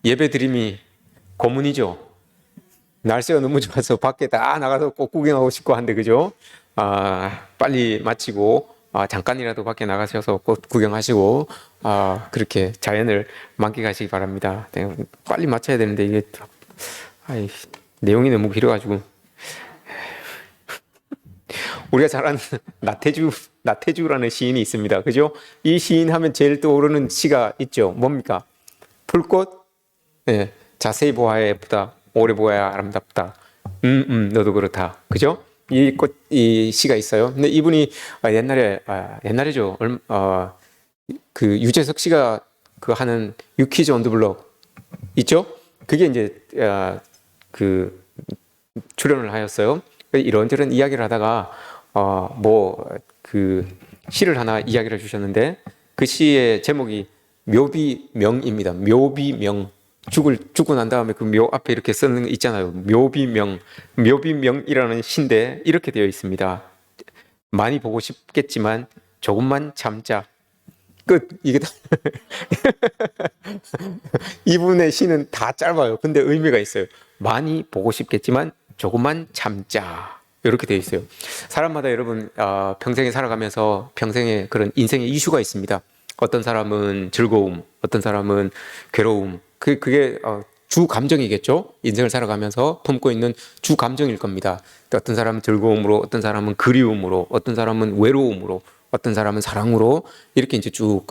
예배 드림이 고문이죠. 날씨가 너무 좋아서 밖에 다 나가서 꼭 구경하고 싶고 한데, 그죠? 빨리 마치고, 잠깐이라도 밖에 나가셔서 꽃 구경하시고, 그렇게 자연을 만끽하시기 바랍니다. 네, 빨리 마쳐야 되는데, 이게, 아이, 내용이 너무 길어가지고. 우리가 잘 아는 나태주라는 시인이 있습니다. 그죠? 이 시인 하면 제일 떠오르는 시가 있죠. 뭡니까? 풀꽃? 네, 자세히 보아야 예쁘다. 오래 보아야 아름답다. 너도 그렇다. 그죠? 이 시가 있어요. 근데 이분이 옛날에죠. 그 유재석 씨가 그 하는 유키즈 온 더 블록 있죠? 그게 이제 그 출연을 하였어요. 이런저런 이야기를 하다가 그 시를 하나 이야기를 해주셨는데 그 시의 제목이 묘비명입니다. 묘비명. 죽고 난 다음에 그 묘 앞에 이렇게 쓰는 거 있잖아요. 묘비명이라는 시인데 이렇게 되어 있습니다. 많이 보고 싶겠지만 조금만 참자. 끝. 이게 다 이분의 시는 다 짧아요. 근데 의미가 있어요. 많이 보고 싶겠지만 조금만 참자. 이렇게 되어 있어요. 사람마다 여러분 평생에 살아가면서 평생에 그런 인생의 이슈가 있습니다. 어떤 사람은 즐거움, 어떤 사람은 괴로움. 그게 주 감정이겠죠. 인생을 살아가면서 품고 있는 주 감정일 겁니다. 어떤 사람은 즐거움으로, 어떤 사람은 그리움으로, 어떤 사람은 외로움으로, 어떤 사람은 사랑으로 이렇게 이제 쭉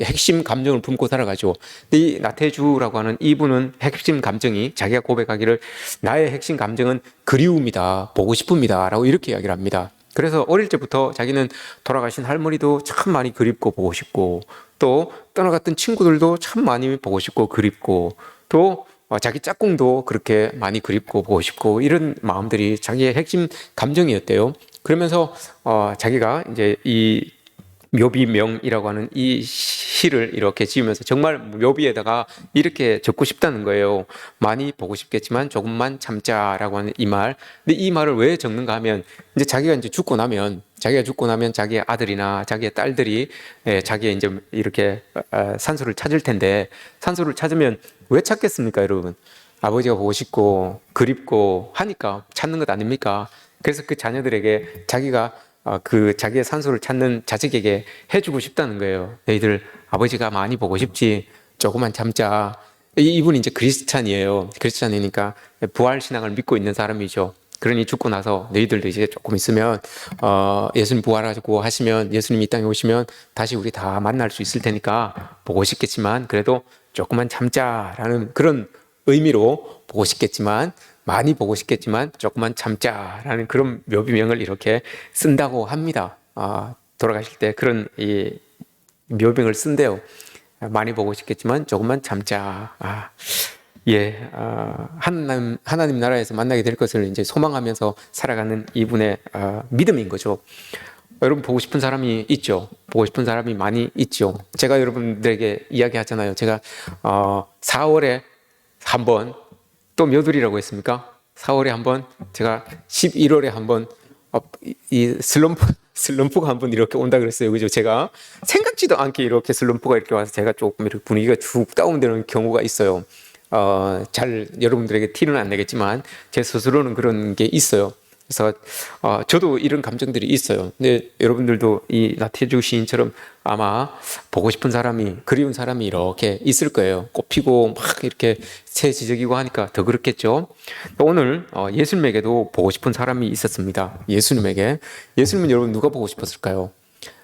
핵심 감정을 품고 살아가죠. 근데 이 나태주라고 하는 이분은 핵심 감정이 자기가 고백하기를 나의 핵심 감정은 그리움이다, 보고 싶음이다라고 이렇게 이야기를 합니다. 그래서 어릴 때부터 자기는 돌아가신 할머니도 참 많이 그립고 보고 싶고 또 떠나갔던 친구들도 참 많이 보고 싶고 그립고 또 자기 짝꿍도 그렇게 많이 그립고 보고 싶고 이런 마음들이 자기의 핵심 감정이었대요. 그러면서 자기가 이제 이 묘비명이라고 하는 이 시를 이렇게 지으면서 정말 묘비에다가 이렇게 적고 싶다는 거예요. 많이 보고 싶겠지만 조금만 참자라고 하는 이 말. 근데 이 말을 왜 적는가 하면 이제 자기가 죽고 나면 자기의 아들이나 자기의 딸들이 자기의 이제 이렇게 산소를 찾을 텐데 산소를 찾으면 왜 찾겠습니까, 여러분? 아버지가 보고 싶고 그립고 하니까 찾는 것 아닙니까? 그래서 그 자녀들에게 자기가 그 자기의 산소를 찾는 자식에게 해주고 싶다는 거예요. 너희들 아버지가 많이 보고 싶지. 조금만 참자. 이분이 이제 크리스찬이에요. 크리스찬이니까 부활 신앙을 믿고 있는 사람이죠. 그러니 죽고 나서 너희들도 이제 조금 있으면 예수님 부활하고 하시면 예수님 이 땅에 오시면 다시 우리 다 만날 수 있을 테니까 보고 싶겠지만 그래도 조금만 참자라는 그런 의미로 보고 싶겠지만 많이 보고 싶겠지만 조금만 참자라는 그런 묘비명을 이렇게 쓴다고 합니다. 돌아가실 때 그런 이 묘비명을 쓴대요. 많이 보고 싶겠지만 조금만 참자. 하나님 나라에서 만나게 될 것을 이제 소망하면서 살아가는 이분의 믿음인 거죠. 여러분 보고 싶은 사람이 있죠. 보고 싶은 사람이 많이 있죠. 제가 여러분들에게 이야기하잖아요. 제가 4월에 한 번, 또 몇 월이라고 했습니까? 4월에 한 번, 제가 11월에 한 번, 이 슬럼프가 한 번 이렇게 온다 그랬어요. 그죠? 제가 생각지도 않게 이렇게 슬럼프가 이렇게 와서 제가 조금 이렇게 분위기가 쭉 다운되는 경우가 있어요. 여러분들에게 티는 안 내겠지만, 제 스스로는 그런 게 있어요. 그래서 저도 이런 감정들이 있어요. 근데 여러분들도 이 나태주 시인처럼 아마 보고 싶은 사람이 그리운 사람이 이렇게 있을 거예요. 꽃피고 막 이렇게 새 지적이고 하니까 더 그렇겠죠. 오늘 예수님에게도 보고 싶은 사람이 있었습니다. 예수님은 여러분 누가 보고 싶었을까요?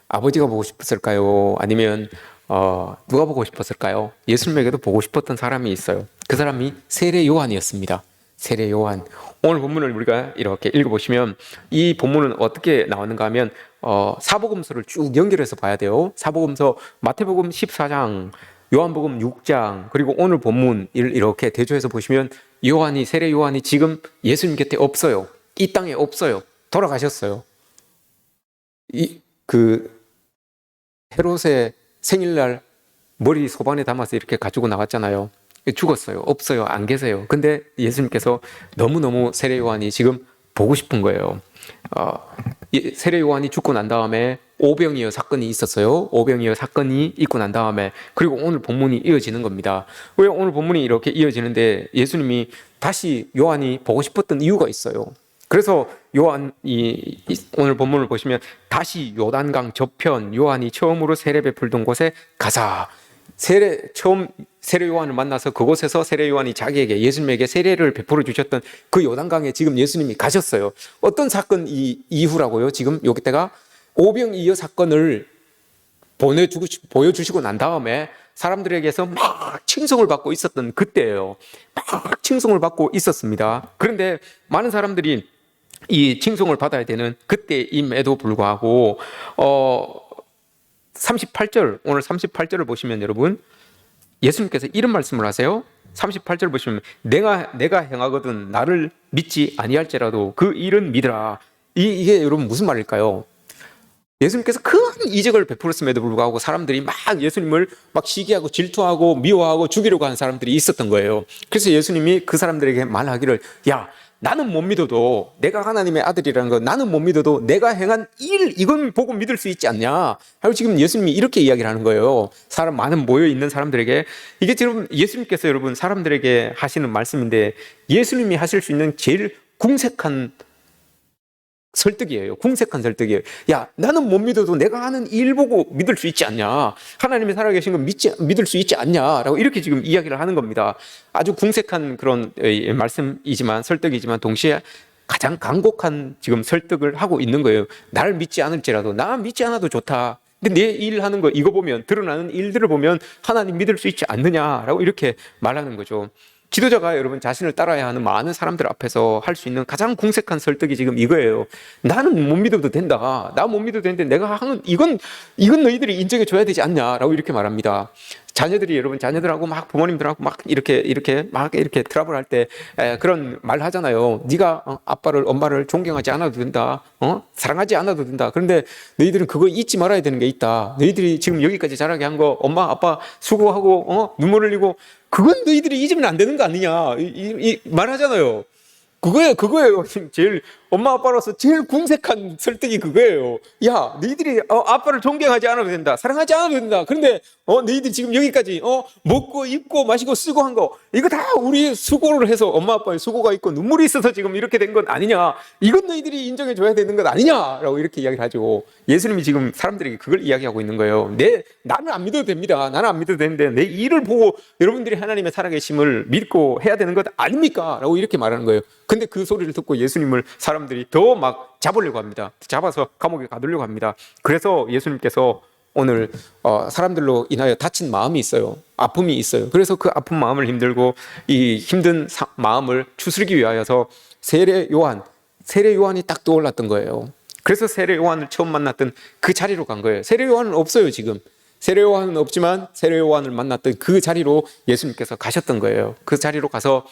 아버지가 보고 싶었을까요? 아니면 누가 보고 싶었을까요? 예수님에게도 보고 싶었던 사람이 있어요. 그 사람이 세례 요한이었습니다. 세례 요한. 오늘 본문을 우리가 이렇게 읽어보시면 이 본문은 어떻게 나오는가 하면 사복음서를 쭉 연결해서 봐야 돼요. 사복음서 마태복음 14장, 요한복음 6장, 그리고 오늘 본문을 이렇게 대조해서 보시면 세례 요한이 지금 예수님 곁에 없어요. 이 땅에 없어요. 돌아가셨어요. 헤롯의 생일날 머리 소반에 담아서 이렇게 가지고 나왔잖아요. 죽었어요. 없어요. 안 계세요. 근데 예수님께서 너무너무 세례 요한이 지금 보고 싶은 거예요. 세례 요한이 죽고 난 다음에 오병이어 사건이 있었어요. 오병이어 사건이 있고 난 다음에 그리고 오늘 본문이 이어지는 겁니다. 왜 오늘 본문이 이렇게 이어지는데 예수님이 다시 요한이 보고 싶었던 이유가 있어요. 그래서 요한이 오늘 본문을 보시면 다시 요단강 저편 요한이 처음으로 세례 베풀던 곳에 가자. 처음 세례 요한을 만나서 그곳에서 세례 요한이 자기에게 예수님에게 세례를 베풀어 주셨던 그 요단강에 지금 예수님이 가셨어요. 어떤 사건 이후라고요? 지금 여기 때가 오병이어 사건을 보여주시고 난 다음에 사람들에게서 막 칭송을 받고 있었던 그때예요. 막 칭송을 받고 있었습니다. 그런데 많은 사람들이 이 칭송을 받아야 되는 그때임에도 불구하고 38절 오늘 38절을 보시면 여러분 예수님께서 이런 말씀을 하세요. 38절 보시면 내가 행하거든 나를 믿지 아니할지라도 그 일은 믿으라. 이게 여러분 무슨 말일까요? 예수님께서 큰 이적을 베풀었음에도 불구하고 사람들이 막 예수님을 막 시기하고 질투하고 미워하고 죽이려고 하는 사람들이 있었던 거예요. 그래서 예수님이 그 사람들에게 말하기를 야 나는 못 믿어도 내가 하나님의 아들이라는 거 나는 못 믿어도 내가 행한 일 이건 보고 믿을 수 있지 않냐 하고 지금 예수님이 이렇게 이야기를 하는 거예요. 사람 많은 모여있는 사람들에게 이게 지금 예수님께서 여러분 사람들에게 하시는 말씀인데 예수님이 하실 수 있는 제일 궁색한 설득이에요. 궁색한 설득이에요. 야, 나는 못 믿어도 내가 하는 일 보고 믿을 수 있지 않냐? 하나님이 살아계신 건 믿을 수 있지 않냐? 라고 이렇게 지금 이야기를 하는 겁니다. 아주 궁색한 그런 말씀이지만, 설득이지만, 동시에 가장 간곡한 지금 설득을 하고 있는 거예요. 나를 믿지 않을지라도, 나 믿지 않아도 좋다. 근데 내 일 하는 거, 이거 보면, 드러나는 일들을 보면 하나님 믿을 수 있지 않느냐라고 이렇게 말하는 거죠. 지도자가 여러분 자신을 따라야 하는 많은 사람들 앞에서 할 수 있는 가장 궁색한 설득이 지금 이거예요. 나는 못 믿어도 된다. 나 못 믿어도 되는데 내가 하는 이건 너희들이 인정해 줘야 되지 않냐라고 이렇게 말합니다. 자녀들이 여러분 자녀들하고 막 부모님들하고 막 이렇게 트러블 할 때 그런 말 하잖아요. 네가 아빠를 엄마를 존경하지 않아도 된다. 사랑하지 않아도 된다. 그런데 너희들은 그거 잊지 말아야 되는 게 있다. 너희들이 지금 여기까지 자라게 한 거 엄마 아빠 수고하고 눈물 흘리고 그건 너희들이 잊으면 안 되는 거 아니냐 이 말하잖아요. 그거예요. 제일 엄마 아빠로서 제일 궁색한 설득이 그거예요. 야, 너희들이 아빠를 존경하지 않아도 된다. 사랑하지 않아도 된다. 그런데 너희들이 지금 여기까지 먹고 입고 마시고 쓰고 한 거 이거 다 우리 수고를 해서 엄마 아빠의 수고가 있고 눈물이 있어서 지금 이렇게 된 건 아니냐. 이건 너희들이 인정해 줘야 되는 것 아니냐라고 이렇게 이야기를 하죠. 예수님이 지금 사람들에게 그걸 이야기하고 있는 거예요. 나는 안 믿어도 됩니다. 나는 안 믿어도 되는데 내 일을 보고 여러분들이 하나님의 살아계심을 믿고 해야 되는 것 아닙니까? 라고 이렇게 말하는 거예요. 근데 그 소리를 듣고 예수님을 사람들이 더 막 잡으려고 합니다. 잡아서 감옥에 가두려고 합니다. 그래서 예수님께서 오늘 사람들로 인하여 다친 마음이 있어요. 아픔이 있어요. 그래서 그 아픈 마음을 힘들고 이 힘든 마음을 추스르기 위하여서 세례 요한이 딱 떠올랐던 거예요. 그래서 세례 요한을 처음 만났던 그 자리로 간 거예요. 세례 요한은 없어요 지금. 세례 요한은 없지만 세례 요한을 만났던 그 자리로 예수님께서 가셨던 거예요. 그 자리로 가서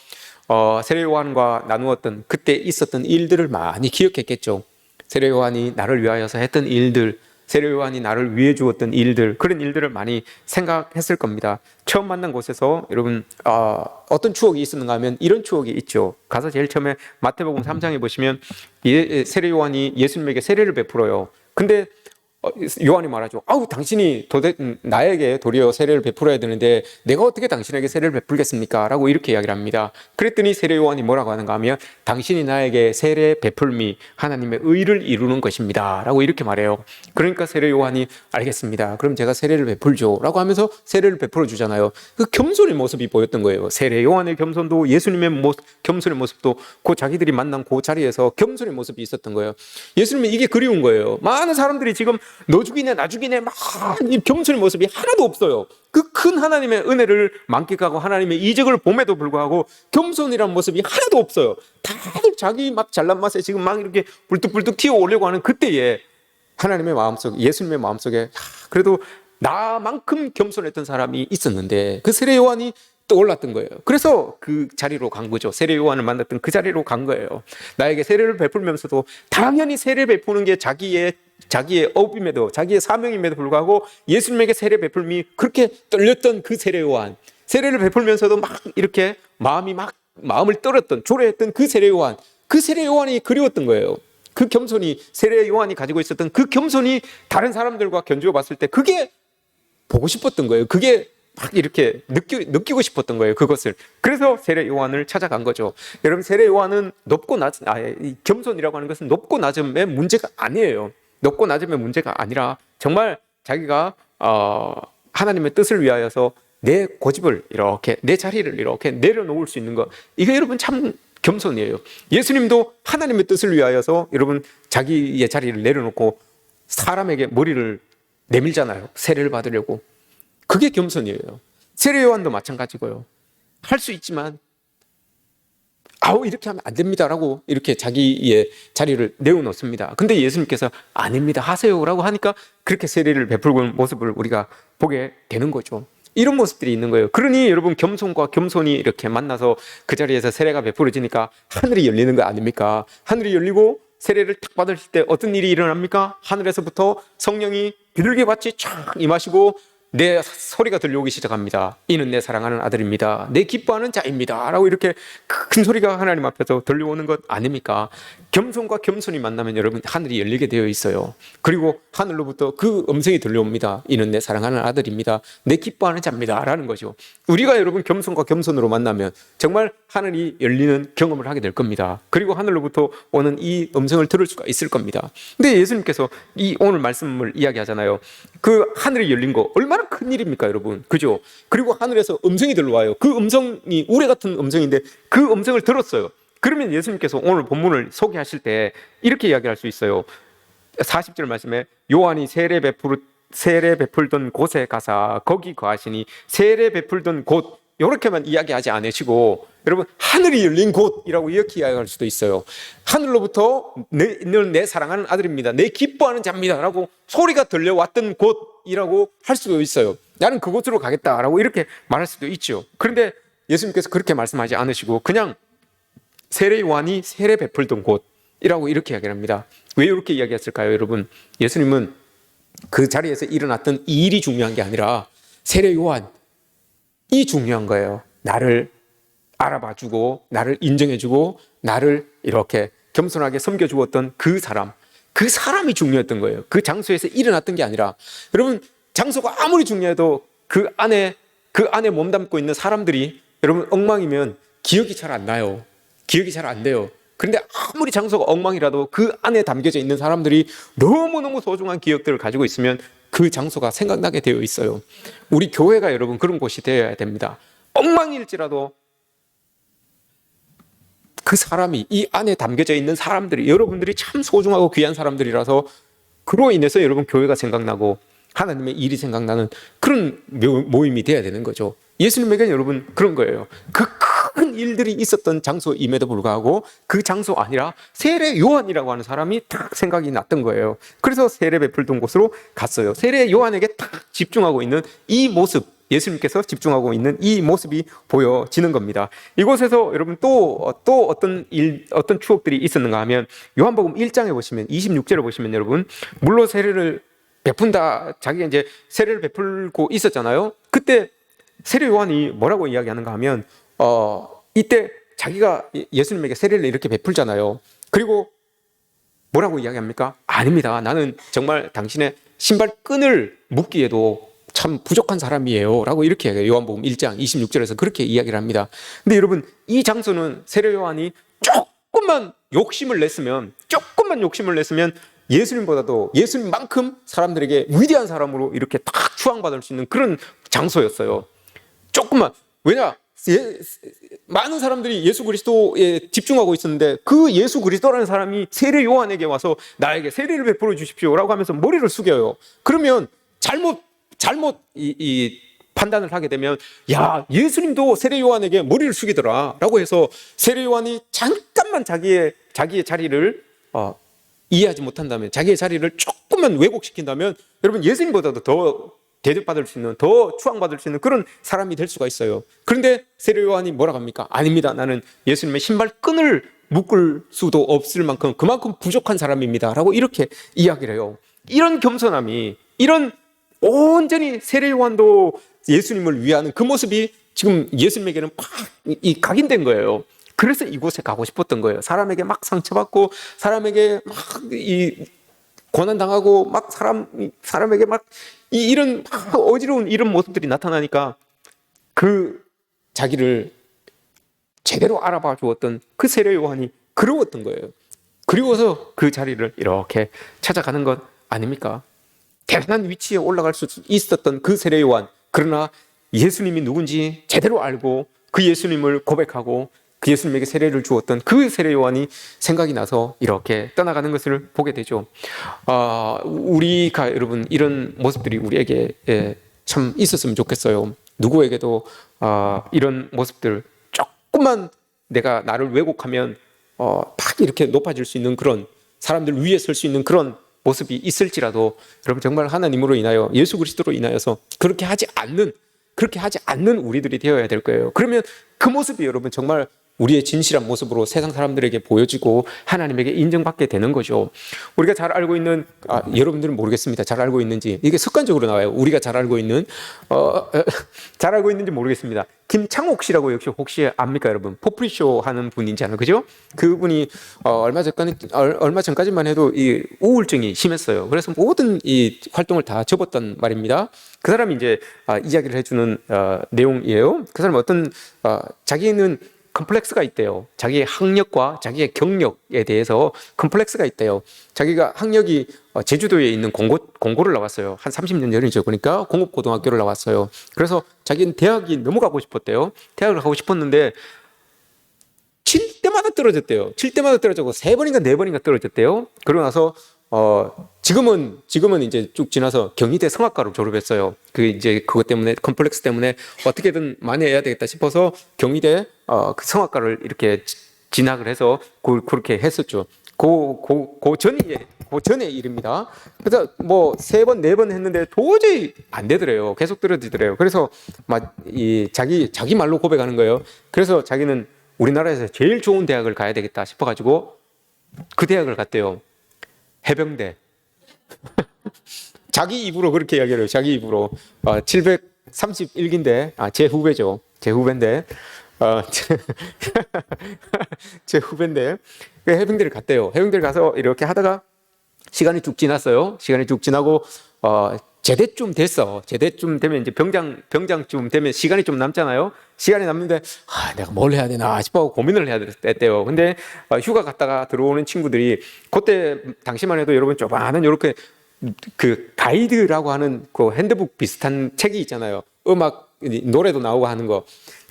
세례 요한과 나누었던 그때 있었던 일들을 많이 기억했겠죠. 세례 요한이 나를 위하여서 했던 일들, 세례 요한이 나를 위해 주었던 일들, 그런 일들을 많이 생각했을 겁니다. 처음 만난 곳에서 여러분 어떤 추억이 있었는가 하면 이런 추억이 있죠. 가서 제일 처음에 마태복음 3장에 보시면 세례 요한이 예수님에게 세례를 베풀어요. 근데 요한이 말하죠. 당신이 나에게 도리어 세례를 베풀어야 되는데 내가 어떻게 당신에게 세례를 베풀겠습니까? 라고 이렇게 이야기를 합니다. 그랬더니 세례 요한이 뭐라고 하는가 하면 당신이 나에게 세례 베풀미 하나님의 의를 이루는 것입니다. 라고 이렇게 말해요. 그러니까 세례 요한이 알겠습니다. 그럼 제가 세례를 베풀죠. 라고 하면서 세례를 베풀어 주잖아요. 그 겸손의 모습이 보였던 거예요. 세례 요한의 겸손도 예수님의 겸손의 모습도 그 자기들이 만난 그 자리에서 겸손의 모습이 있었던 거예요. 예수님은 이게 그리운 거예요. 많은 사람들이 지금 너 죽이네 나 죽이네 막 겸손의 모습이 하나도 없어요. 그 큰 하나님의 은혜를 만끽하고 하나님의 이적을 봄에도 불구하고 겸손이라는 모습이 하나도 없어요. 다들 자기 막 잘난 맛에 지금 막 이렇게 불뚝불뚝 튀어오려고 하는 그때에 하나님의 마음속 예수님의 마음속에 그래도 나만큼 겸손했던 사람이 있었는데 그 세례 요한이 떠올랐던 거예요. 그래서 그 자리로 간 거죠. 세례 요한을 만났던 그 자리로 간 거예요. 나에게 세례를 베풀면서도 당연히 세례 베푸는 게 자기의 업임에도 자기의 사명임에도 불구하고 예수님에게 세례 베풀미 그렇게 떨렸던 그 세례 요한, 세례를 베풀면서도 막 이렇게 마음을 떨었던 조례했던 그 세례 요한이 그리웠던 거예요. 그 겸손이, 세례 요한이 가지고 있었던 그 겸손이 다른 사람들과 견주어 봤을 때 그게 보고 싶었던 거예요. 그게 막 이렇게 느끼고 싶었던 거예요. 그것을. 그래서 세례 요한을 찾아간 거죠. 여러분, 세례 요한은 이 겸손이라고 하는 것은 높고 낮음의 문제가 아니에요. 높고 낮음의 문제가 아니라 정말 자기가 하나님의 뜻을 위하여서 내 고집을 이렇게, 내 자리를 이렇게 내려놓을 수 있는 것, 이게 여러분 참 겸손이에요. 예수님도 하나님의 뜻을 위하여서 여러분 자기의 자리를 내려놓고 사람에게 머리를 내밀잖아요. 세례를 받으려고. 그게 겸손이에요. 세례 요한도 마찬가지고요. 할 수 있지만 이렇게 하면 안 됩니다라고 이렇게 자기의 자리를 내어놓습니다. 근데 예수님께서 아닙니다, 하세요라고 하니까 그렇게 세례를 베풀고 있는 모습을 우리가 보게 되는 거죠. 이런 모습들이 있는 거예요. 그러니 여러분, 겸손과 겸손이 이렇게 만나서 그 자리에서 세례가 베풀어지니까 하늘이 열리는 거 아닙니까? 하늘이 열리고 세례를 탁 받으실 때 어떤 일이 일어납니까? 하늘에서부터 성령이 비둘기같이 쫙 임하시고 내 소리가 들려오기 시작합니다. 이는 내 사랑하는 아들입니다. 내 기뻐하는 자입니다. 라고 이렇게 큰 소리가 하나님 앞에서 들려오는 것 아닙니까? 겸손과 겸손이 만나면 여러분 하늘이 열리게 되어 있어요. 그리고 하늘로부터 그 음성이 들려옵니다. 이는 내 사랑하는 아들입니다. 내 기뻐하는 자입니다. 라는 거죠. 우리가 여러분 겸손과 겸손으로 만나면 정말 하늘이 열리는 경험을 하게 될 겁니다. 그리고 하늘로부터 오는 이 음성을 들을 수가 있을 겁니다. 근데 예수님께서 이 오늘 말씀을 이야기하잖아요. 그 하늘이 열린 거 얼마나 큰 일입니까, 여러분? 그죠? 그리고 하늘에서 음성이 들려와요. 그 음성이 우레 같은 음성인데 그 음성을 들었어요. 그러면 예수님께서 오늘 본문을 소개하실 때 이렇게 이야기할 수 있어요. 40절 말씀에 요한이 세례 베풀던 곳에 가사 거기 거하시니, 세례 베풀던 곳 이렇게만 이야기하지 않으시고 여러분 하늘이 열린 곳이라고 이렇게 이야기할 수도 있어요. 하늘로부터 너는 내 사랑하는 아들입니다. 내 기뻐하는 자입니다. 라고 소리가 들려왔던 곳이라고 할 수도 있어요. 나는 그곳으로 가겠다라고 이렇게 말할 수도 있죠. 그런데 예수님께서 그렇게 말씀하지 않으시고 그냥 세례 요한이 세례 베풀던 곳이라고 이렇게 이야기를 합니다. 왜 이렇게 이야기했을까요, 여러분? 예수님은 그 자리에서 일어났던 이 일이 중요한 게 아니라 세례 요한이 중요한 거예요. 나를 알아봐주고 나를 인정해주고 나를 이렇게 겸손하게 섬겨주었던 그 사람이 중요했던 거예요. 그 장소에서 일어났던 게 아니라, 여러분 장소가 아무리 중요해도 그 안에 몸담고 있는 사람들이 여러분 엉망이면 기억이 잘 안 나요. 기억이 잘 안 돼요. 그런데 아무리 장소가 엉망이라도 그 안에 담겨져 있는 사람들이 너무너무 소중한 기억들을 가지고 있으면 그 장소가 생각나게 되어 있어요. 우리 교회가 여러분 그런 곳이 되어야 됩니다. 엉망일지라도 그 사람이, 이 안에 담겨져 있는 사람들이, 여러분들이 참 소중하고 귀한 사람들이라서 그로 인해서 여러분 교회가 생각나고 하나님의 일이 생각나는 그런 모임이 돼야 되는 거죠. 예수님에게는 여러분 그런 거예요. 그 큰 일들이 있었던 장소임에도 불구하고 그 장소 아니라 세례 요한이라고 하는 사람이 딱 생각이 났던 거예요. 그래서 세례 베풀던 곳으로 갔어요. 세례 요한에게 딱 집중하고 있는 이 모습, 예수님께서 집중하고 있는 이 모습이 보여지는 겁니다. 이곳에서 여러분 또 어떤 추억들이 있었는가 하면 요한복음 1장에 보시면 26절에 보시면 여러분 물로 세례를 베푼다, 자기가 이제 세례를 베풀고 있었잖아요. 그때 세례 요한이 뭐라고 이야기하는가 하면 이때 자기가 예수님에게 세례를 이렇게 베풀잖아요. 그리고 뭐라고 이야기합니까? 아닙니다. 나는 정말 당신의 신발끈을 묶기에도 참 부족한 사람이에요. 라고 이렇게 얘기해요. 요한복음 1장 26절에서 그렇게 이야기를 합니다. 근데 여러분 이 장소는 세례 요한이 조금만 욕심을 냈으면 예수님보다도 예수님만큼 사람들에게 위대한 사람으로 이렇게 딱 추앙받을 수 있는 그런 장소였어요. 조금만. 왜냐? 많은 사람들이 예수 그리스도에 집중하고 있었는데 그 예수 그리스도라는 사람이 세례 요한에게 와서 나에게 세례를 베풀어 주십시오라고 하면서 머리를 숙여요. 그러면 잘못 판단을 하게 되면, 야, 예수님도 세례 요한에게 머리를 숙이더라라고 해서 세례 요한이 잠깐만 자기의 자리를 이해하지 못한다면, 자기의 자리를 조금만 왜곡시킨다면 여러분 예수님보다도 더 대접받을 수 있는, 더 추앙받을 수 있는 그런 사람이 될 수가 있어요. 그런데 세례 요한이 뭐라고 합니까? 아닙니다. 나는 예수님의 신발끈을 묶을 수도 없을 만큼 그만큼 부족한 사람입니다. 라고 이렇게 이야기를 해요. 이런 겸손함이, 이런 온전히 세례 요한도 예수님을 위하는 그 모습이 지금 예수님에게는 팍 각인된 거예요. 그래서 이곳에 가고 싶었던 거예요. 사람에게 막 상처받고 사람에게 막 이 고난당하고 막 사람에게 막 이런 막 어지러운 이런 모습들이 나타나니까 그 자기를 제대로 알아봐 주었던 그 세례 요한이 그리웠던 거예요. 그리워서 그 자리를 이렇게 찾아가는 것 아닙니까? 대단한 위치에 올라갈 수 있었던 그 세례 요한, 그러나 예수님이 누군지 제대로 알고 그 예수님을 고백하고 그 예수님에게 세례를 주었던 그 세례 요한이 생각이 나서 이렇게 떠나가는 것을 보게 되죠. 우리가 여러분 이런 모습들이 우리에게 참 있었으면 좋겠어요. 누구에게도 이런 모습들 조금만 내가 나를 왜곡하면 막 이렇게 높아질 수 있는 그런 사람들 위에 설 수 있는 그런 모습이 있을지라도 여러분 정말 하나님으로 인하여 예수 그리스도로 인하여서 그렇게 하지 않는 우리들이 되어야 될 거예요. 그러면 그 모습이 여러분 정말 우리의 진실한 모습으로 세상 사람들에게 보여지고 하나님에게 인정받게 되는 거죠. 우리가 잘 알고 있는 여러분들은 모르겠습니다. 잘 알고 있는지 이게 습관적으로 나와요. 우리가 잘 알고 있는 잘 알고 있는지 모르겠습니다. 김창옥 씨라고 혹시 압니까 여러분? 포프리쇼 하는 분이잖아요, 그죠? 그분이 얼마 전까지만 해도 이 우울증이 심했어요. 그래서 모든 이 활동을 다 접었단 말입니다. 그 사람이 이제 이야기를 해주는 내용이에요. 그 사람은 자기는 컴플렉스가 있대요. 자기의 학력과 자기의 경력에 대해서 컴플렉스가 있대요. 자기가 학력이 제주도에 있는 공고를 나왔어요. 한 30년 전이죠. 그러니까 공업고등학교를 나왔어요. 그래서 자기는 대학이 너무 가고 싶었대요. 대학을 가고 싶었는데 칠 때마다 떨어졌대요. 칠 때마다 떨어졌고 3번인가 4번인가 떨어졌대요. 그러고 나서 지금은 이제 쭉 지나서 경희대 성악과로 졸업했어요. 그것 때문에 컴플렉스 때문에 어떻게든 만회해야 되겠다 싶어서 경희대 그 성악과를 이렇게 진학을 해서 그렇게 했었죠. 그 전의 일입니다. 그래서 뭐 3번, 4번 했는데 도저히 안 되더래요. 계속 떨어지더래요. 그래서 자기 말로 고백하는 거예요. 그래서 자기는 우리나라에서 제일 좋은 대학을 가야 되겠다 싶어가지고 그 대학을 갔대요. 해병대. 자기 입으로 그렇게 이야기해요. 자기 입으로 731기인데 제 후배죠. 제 후배인데 제 후배인데 해병대를 갔대요. 해병대를 가서 이렇게 하다가 시간이 쭉 지났어요. 시간이 쭉 지나고 제대쯤 됐어. 제대쯤 되면 이제 병장쯤 되면 시간이 좀 남잖아요. 시간이 남는데 내가 뭘 해야 되나 싶어 고민을 해야 됐대요. 근데 휴가 갔다가 들어오는 친구들이 그때 당시만 해도 여러분 조그마한 이렇게 그 가이드라고 하는 그 핸드북 비슷한 책이 있잖아요. 음악 노래도 나오고 하는 거.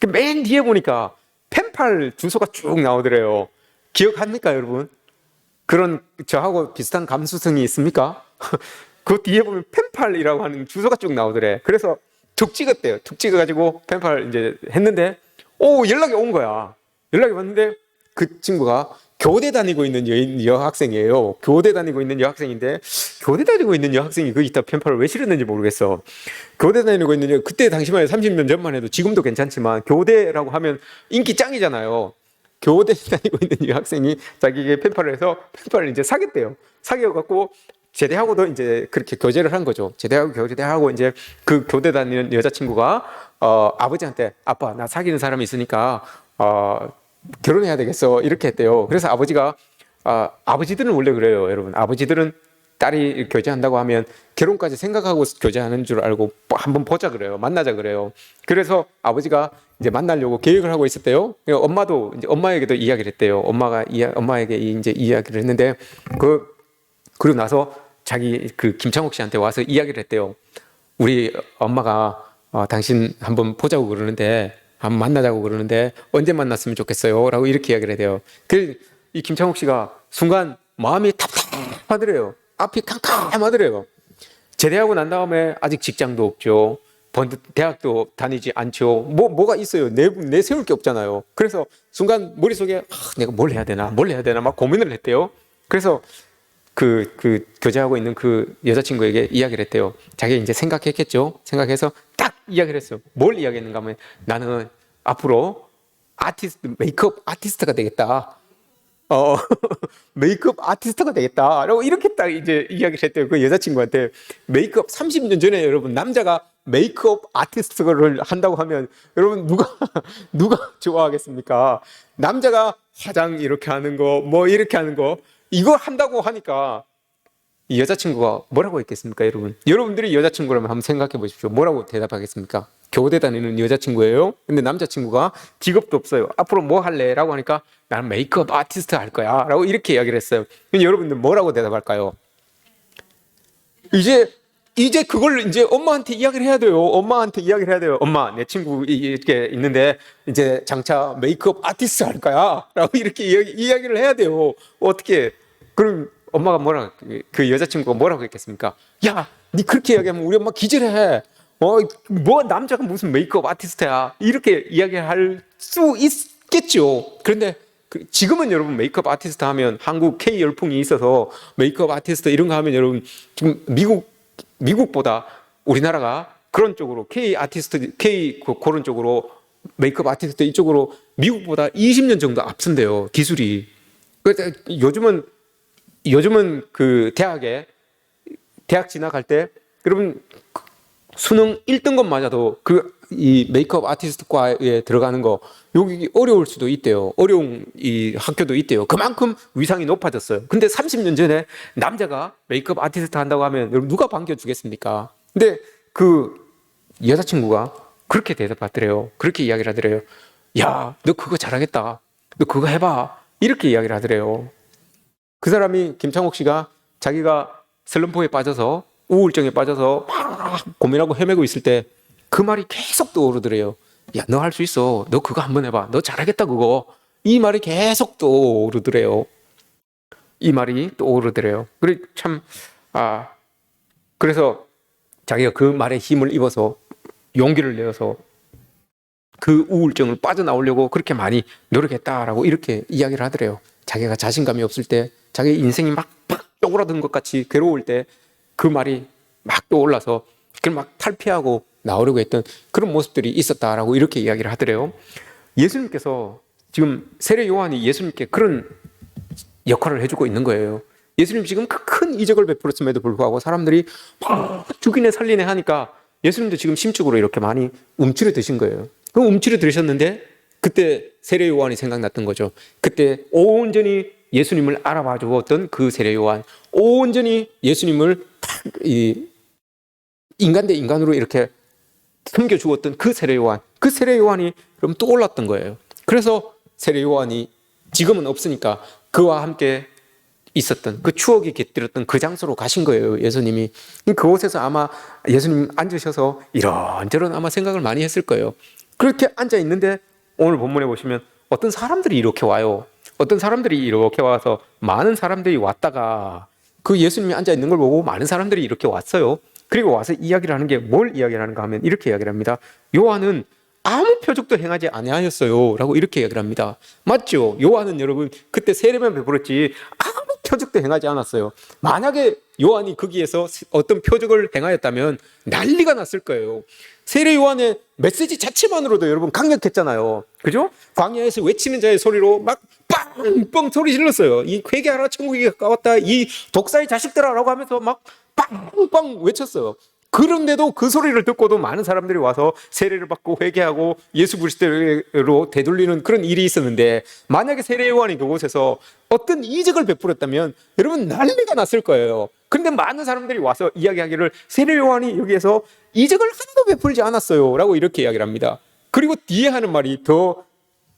맨 뒤에 보니까 펜팔 주소가 쭉 나오더래요. 기억합니까 여러분? 그런 저하고 비슷한 감수성이 있습니까? 그 뒤에 보면 펜팔이라고 하는 주소가 쭉 나오더래. 그래서 툭 찍었대요. 툭 찍어가지고 펜팔 이제 했는데, 연락이 온 거야. 연락이 왔는데 그 친구가 교대 다니고 있는 여학생이에요. 교대 다니고 있는 여학생인데, 교대 다니고 있는 여학생이 거기다 펜팔을 왜 실었는지 모르겠어. 교대 다니고 있는 그때 당시만 해도 30년 전만 해도 지금도 괜찮지만 교대라고 하면 인기 짱이잖아요. 교대 다니고 있는 여학생이 자기에게 펜팔을 해서 펜팔을 이제 사겠대요. 사귀어갖고 제대하고도 이제 그렇게 교제를 한 거죠. 교제하고 이제 그 교대 다니는 여자친구가 아버지한테 아빠 나 사귀는 사람이 있으니까 결혼해야 되겠어 이렇게 했대요. 그래서 아버지가 아버지들은 원래 그래요, 여러분. 아버지들은 딸이 교제한다고 하면 결혼까지 생각하고 교제하는 줄 알고 한번 보자 그래요. 만나자 그래요. 그래서 아버지가 이제 만나려고 계획을 하고 있었대요. 엄마도 이제 엄마에게도 이야기를 했대요. 엄마에게 이제 이야기를 했는데 그리고 나서 자기 그 김창옥 씨한테 와서 이야기를 했대요. 우리 엄마가 당신 한번 보자고 그러는데 한번 만나자고 그러는데 언제 만났으면 좋겠어요? 라고 이렇게 이야기를 해요. 이 김창옥 씨가 순간 마음이 답답하더래요. 앞이 캄캄하더래요. 제대하고 난 다음에 아직 직장도 없죠. 대학도 다니지 않죠. 뭐가 있어요. 내세울 게 없잖아요. 그래서 순간 머릿속에 내가 뭘 해야 되나 막 고민을 했대요. 그래서 그 교제하고 있는 그 여자친구에게 이야기를 했대요. 자기가 이제 생각했겠죠. 생각해서 딱 이야기를 했어요. 뭘 이야기했는가 하면 나는 앞으로 메이크업 아티스트가 되겠다. 메이크업 아티스트가 되겠다. 라고 이렇게 딱 이제 이야기를 했대요. 그 여자친구한테. 메이크업 30년 전에 여러분 남자가 메이크업 아티스트를 한다고 하면 여러분 누가 좋아하겠습니까? 남자가 화장 이렇게 하는 거, 뭐 이렇게 하는 거, 이거 한다고 하니까 이 여자친구가 뭐라고 했겠습니까, 여러분? 여러분들이 여자친구라면 한번 생각해 보십시오. 뭐라고 대답하겠습니까? 교대 다니는 여자친구예요. 근데 남자친구가 직업도 없어요. 앞으로 뭐 할래? 라고 하니까 나는 메이크업 아티스트 할 거야. 라고 이렇게 이야기를 했어요. 그럼 여러분들 뭐라고 대답할까요? 이제 그걸 이제 엄마한테 이야기를 해야 돼요. 엄마한테 이야기를 해야 돼요. 엄마, 내 친구 이렇게 있는데 이제 장차 메이크업 아티스트 할 거야. 라고 이렇게 이야기를 해야 돼요. 어떻게? 그럼 엄마가 그 여자친구가 뭐라고 했겠습니까? 야, 니 그렇게 이야기하면 우리 엄마 기절해. 뭐 남자가 무슨 메이크업 아티스트야. 이렇게 이야기할 수 있겠죠. 그런데 지금은 여러분 메이크업 아티스트 하면 한국 K 열풍이 있어서 메이크업 아티스트 이런 거 하면 여러분 지금 미국보다 우리나라가 그런 쪽으로 K 아티스트, 그런 쪽으로 메이크업 아티스트 이쪽으로 미국보다 20년 정도 앞선대요, 기술이. 요즘은 그 대학 진학할 때 여러분 수능 1등급 맞아도 이 메이크업 아티스트과에 들어가는 거 여기 어려울 수도 있대요. 어려운 이 학교도 있대요. 그만큼 위상이 높아졌어요. 근데 30년 전에 남자가 메이크업 아티스트 한다고 하면 여러분 누가 반겨주겠습니까? 근데 그 여자친구가 그렇게 대답하더래요. 그렇게 이야기를 하더래요. 야, 너 그거 잘하겠다. 너 그거 해봐. 이렇게 이야기를 하더래요. 그 사람이 김창옥 씨가 자기가 슬럼프에 빠져서 우울증에 빠져서 막 고민하고 헤매고 있을 때 그 말이 계속 떠오르더래요. 야, 너 할 수 있어. 너 그거 한번 해봐. 너 잘하겠다 그거. 이 말이 계속 떠오르더래요. 이 말이 떠오르더래요. 그래 참 그래서 자기가 그 말에 힘을 입어서 용기를 내어서 그 우울증을 빠져나오려고 그렇게 많이 노력했다라고 이렇게 이야기를 하더래요. 자기가 자신감이 없을 때, 자기 인생이 막 쪼그라든 것 같이 괴로울 때 그 말이 막 떠올라서 그걸 막 탈피하고 나오려고 했던 그런 모습들이 있었다라고 이렇게 이야기를 하더래요. 예수님께서 지금 세례 요한이 예수님께 그런 역할을 해주고 있는 거예요. 예수님 지금 큰 이적을 베풀었음에도 불구하고 사람들이 막 죽이네 살리네 하니까 예수님도 지금 심적으로 이렇게 많이 움츠러드신 거예요. 그 움츠러드셨는데 그때 세례 요한이 생각났던 거죠. 그때 온전히 예수님을 알아봐 주었던 그 세례 요한, 온전히 예수님을 인간 대 인간으로 이렇게 섬겨주었던 그 세례 요한이 그럼 떠올랐던 거예요. 그래서 세례 요한이 지금은 없으니까 그와 함께 있었던 그 추억이 깃들었던 그 장소로 가신 거예요, 예수님이. 그곳에서 아마 예수님 앉으셔서 이런저런 아마 생각을 많이 했을 거예요. 그렇게 앉아 있는데 오늘 본문에 보시면 어떤 사람들이 이렇게 와요. 어떤 사람들이 이렇게 와서 많은 사람들이 왔다가 그 예수님이 앉아 있는 걸 보고 많은 사람들이 이렇게 왔어요. 그리고 와서 이야기를 하는 게 뭘 이야기를 하는가 하면 이렇게 이야기를 합니다. 요한은 아무 표적도 행하지 아니하였어요 라고 이렇게 이야기를 합니다. 맞죠? 요한은 여러분 그때 세례만 베풀었지 아무 표적도 행하지 않았어요. 만약에 요한이 거기에서 어떤 표적을 행하였다면 난리가 났을 거예요. 세례 요한의 메시지 자체만으로도 여러분 강력했잖아요. 그죠? 광야에서 외치는 자의 소리로 막 빵빵 소리 질렀어요. 이 회개하라 천국이 가까웠다. 이 독사의 자식들아 라고 하면서 막 빵빵 외쳤어요. 그런데도 그 소리를 듣고도 많은 사람들이 와서 세례를 받고 회개하고 예수 그리스도로 되돌리는 그런 일이 있었는데 만약에 세례 요한이 그곳에서 어떤 이적을 베풀었다면 여러분 난리가 났을 거예요. 그런데 많은 사람들이 와서 이야기하기를 세례 요한이 여기에서 이적을 하나도 베풀지 않았어요 라고 이렇게 이야기를 합니다. 그리고 뒤에 하는 말이 더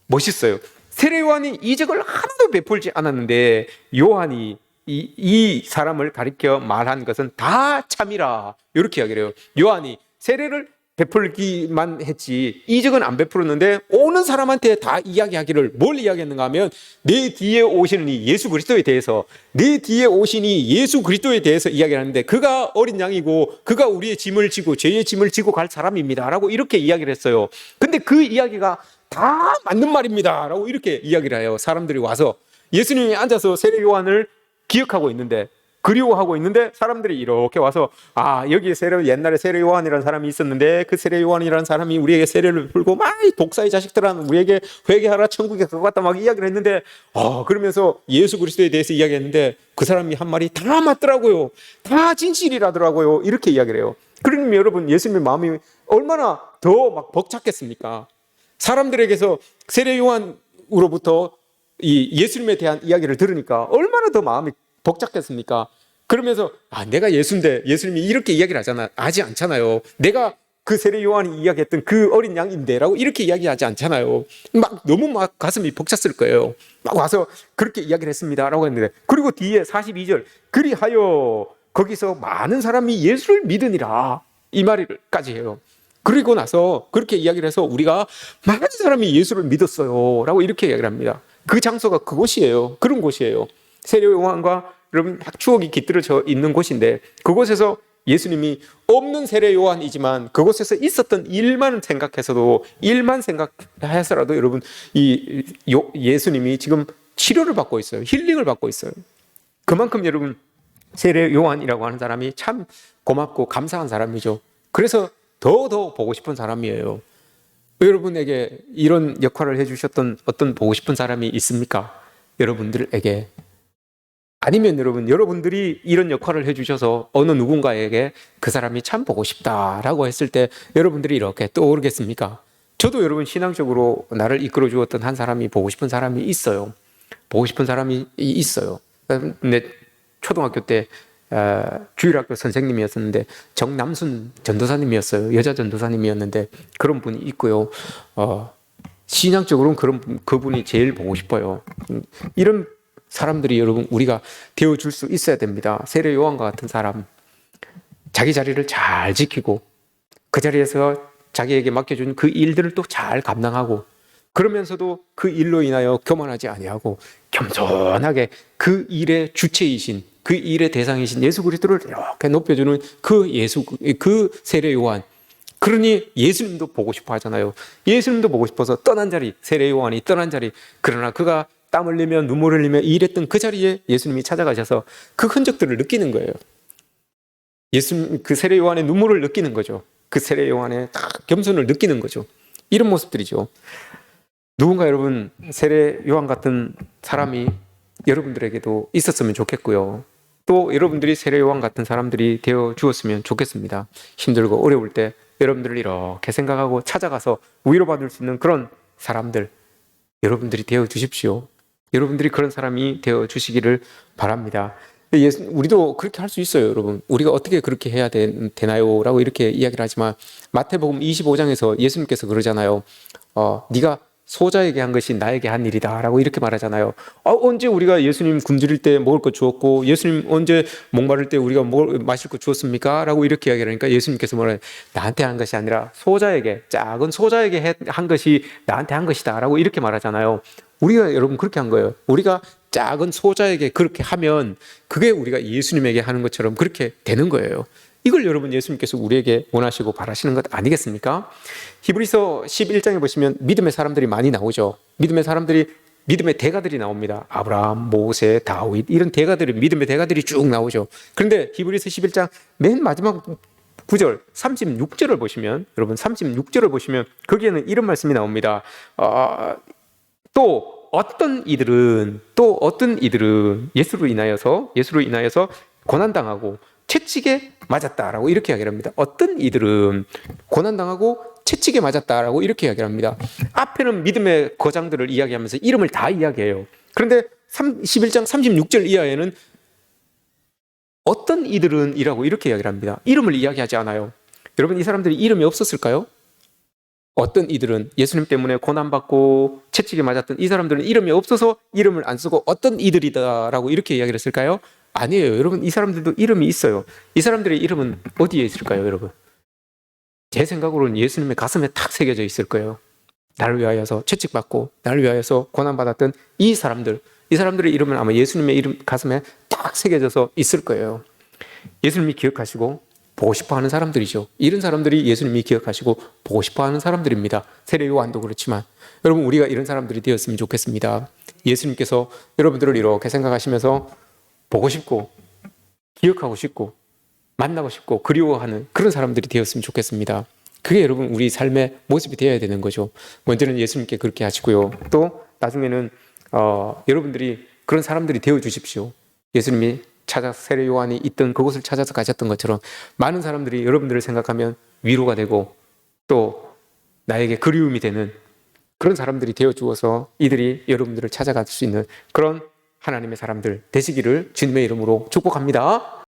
멋있어요. 세례 요한이 이적을 하나도 베풀지 않았는데 요한이 이 사람을 가리켜 말한 것은 다 참이라 이렇게 이야기를 해요. 요한이 세례를 베풀기만 했지 이적은 안 베풀었는데 오는 사람한테 다 이야기하기를 뭘 이야기했는가 하면 내 뒤에 오시는 이 예수 그리스도에 대해서 내 뒤에 오신 이 예수 그리스도에 대해서 이야기를 하는데 그가 어린 양이고 그가 우리의 짐을 지고 죄의 짐을 지고 갈 사람입니다 라고 이렇게 이야기를 했어요. 근데 그 이야기가 다 맞는 말입니다 라고 이렇게 이야기를 해요. 사람들이 와서 예수님이 앉아서 세례 요한을 기억하고 있는데 그리워하고 있는데 사람들이 이렇게 와서 여기 옛날에 세례 요한이라는 사람이 있었는데 그 세례 요한이라는 사람이 우리에게 세례를 풀고 막 독사의 자식들은 우리에게 회개하라 천국에 가깝다 막 이야기를 했는데 그러면서 예수 그리스도에 대해서 이야기했는데 그 사람이 한 말이 다 맞더라고요. 다 진실이라더라고요. 이렇게 이야기를 해요. 그러면 여러분 예수님의 마음이 얼마나 더 막 벅찼겠습니까? 사람들에게서 세례 요한으로부터 이 예수님에 대한 이야기를 들으니까 얼마나 더 마음이 벅찼겠습니까? 그러면서 내가 예수인데 예수님이 이렇게 이야기를 하지 않잖아요. 내가 그 세례 요한이 이야기했던 그 어린 양인데 라고 이렇게 이야기하지 않잖아요. 막 너무 막 가슴이 벅찼을 거예요. 막 와서 그렇게 이야기를 했습니다 라고 했는데, 그리고 뒤에 42절 그리하여 거기서 많은 사람이 예수를 믿으니라 이 말까지 해요. 그리고 나서 그렇게 이야기를 해서 우리가 많은 사람이 예수를 믿었어요 라고 이렇게 이야기를 합니다. 그 장소가 그곳이에요. 그런 곳이에요. 세례 요한과 여러분 막 추억이 깃들어져 있는 곳인데, 그곳에서 예수님이 없는 세례 요한이지만 그곳에서 있었던 일만 생각해서도, 일만 생각해서라도 여러분 예수님이 지금 치료를 받고 있어요. 힐링을 받고 있어요. 그만큼 여러분 세례 요한이라고 하는 사람이 참 고맙고 감사한 사람이죠. 그래서 더 보고 싶은 사람이에요. 여러분에게 이런 역할을 해주셨던 어떤 보고 싶은 사람이 있습니까? 여러분들에게. 아니면 여러분들이 이런 역할을 해주셔서 어느 누군가에게 그 사람이 참 보고 싶다라고 했을 때 여러분들이 이렇게 떠오르겠습니까? 저도 여러분 신앙적으로 나를 이끌어 주었던 한 사람이 보고 싶은 사람이 있어요. 보고 싶은 사람이 있어요. 근데 초등학교 때 주일학교 선생님이었었는데 정남순 전도사님이었어요. 여자 전도사님이었는데 그런 분이 있고요. 신앙적으로는 그분이 제일 보고 싶어요. 이런 사람들이 여러분 우리가 되어줄 수 있어야 됩니다. 세례 요한과 같은 사람, 자기 자리를 잘 지키고 그 자리에서 자기에게 맡겨준 그 일들을 또 잘 감당하고, 그러면서도 그 일로 인하여 교만하지 아니하고 겸손하게 그 일의 주체이신, 그 일의 대상이신 예수 그리스도를 이렇게 높여주는 그 세례 요한. 그러니 예수님도 보고 싶어 하잖아요. 예수님도 보고 싶어서 떠난 자리, 세례 요한이 떠난 자리, 그러나 그가 땀 흘리며 눈물 흘리며 일했던 그 자리에 예수님이 찾아가셔서 그 흔적들을 느끼는 거예요. 예수님 그 세례 요한의 눈물을 느끼는 거죠. 그 세례 요한의 딱 겸손을 느끼는 거죠. 이런 모습들이죠. 누군가 여러분 세례 요한 같은 사람이 여러분들에게도 있었으면 좋겠고요. 또 여러분들이 세례 요한 같은 사람들이 되어 주었으면 좋겠습니다. 힘들고 어려울 때 여러분들을 이렇게 생각하고 찾아가서 위로받을 수 있는 그런 사람들 여러분들이 되어 주십시오. 여러분들이 그런 사람이 되어 주시기를 바랍니다. 우리도 그렇게 할 수 있어요, 여러분. 우리가 어떻게 그렇게 해야 되나요? 라고 이렇게 이야기를 하지만 마태복음 25장에서 예수님께서 그러잖아요. 네가 소자에게 한 것이 나에게 한 일이다 라고 이렇게 말하잖아요. 언제 우리가 예수님 굶주릴 때 먹을 거 주었고 예수님 언제 목마를 때 우리가 마실 거 주었습니까? 라고 이렇게 이야기를 하니까 예수님께서 뭐래요? 나한테 한 것이 아니라 소자에게, 작은 소자에게 한 것이 나한테 한 것이다 라고 이렇게 말하잖아요. 우리가 여러분 그렇게 한 거예요. 우리가 작은 소자에게 그렇게 하면 그게 우리가 예수님에게 하는 것처럼 그렇게 되는 거예요. 이걸 여러분 예수님께서 우리에게 원하시고 바라시는 것 아니겠습니까? 히브리서 11장에 보시면 믿음의 사람들이 많이 나오죠. 믿음의 대가들이 나옵니다. 아브라함, 모세, 다윗 이런 믿음의 대가들이 쭉 나오죠. 그런데 히브리서 11장 맨 마지막 9절 36절을 보시면, 여러분 36절을 보시면 거기에는 이런 말씀이 나옵니다. 또 어떤 이들은 예수로 인하여서 고난당하고 채찍에 맞았다라고 이렇게 이야기를 합니다. 어떤 이들은 고난당하고 채찍에 맞았다라고 이렇게 이야기를 합니다. 앞에는 믿음의 거장들을 이야기하면서 이름을 다 이야기해요. 그런데 11장 36절 이하에는 어떤 이들은 이라고 이렇게 이야기를 합니다. 이름을 이야기하지 않아요. 여러분 이 사람들이 이름이 없었을까요? 어떤 이들은 예수님 때문에 고난받고 채찍에 맞았던 이 사람들은 이름이 없어서 이름을 안 쓰고 어떤 이들이다라고 이렇게 이야기를 했을까요? 아니에요. 여러분 이 사람들도 이름이 있어요. 이 사람들의 이름은 어디에 있을까요, 여러분? 제 생각으로는 예수님의 가슴에 탁 새겨져 있을 거예요. 나를 위하여서 채찍받고 나를 위하여서 고난받았던 이 사람들의 이름은 아마 예수님의 이름 가슴에 딱 새겨져서 있을 거예요. 예수님이 기억하시고 보고 싶어하는 사람들이죠. 이런 사람들이 예수님이 기억하시고 보고 싶어하는 사람들입니다. 세례 요한도 그렇지만 여러분 우리가 이런 사람들이 되었으면 좋겠습니다. 예수님께서 여러분들을 이렇게 생각하시면서 보고 싶고 기억하고 싶고 만나고 싶고 그리워하는 그런 사람들이 되었으면 좋겠습니다. 그게 여러분 우리 삶의 모습이 되어야 되는 거죠. 먼저는 예수님께 그렇게 하시고요. 또 나중에는 여러분들이 그런 사람들이 되어 주십시오. 예수님이 세례 요한이 있던 그곳을 찾아서 가셨던 것처럼 많은 사람들이 여러분들을 생각하면 위로가 되고 또 나에게 그리움이 되는 그런 사람들이 되어 주어서 이들이 여러분들을 찾아갈 수 있는 그런 하나님의 사람들 되시기를 주님의 이름으로 축복합니다.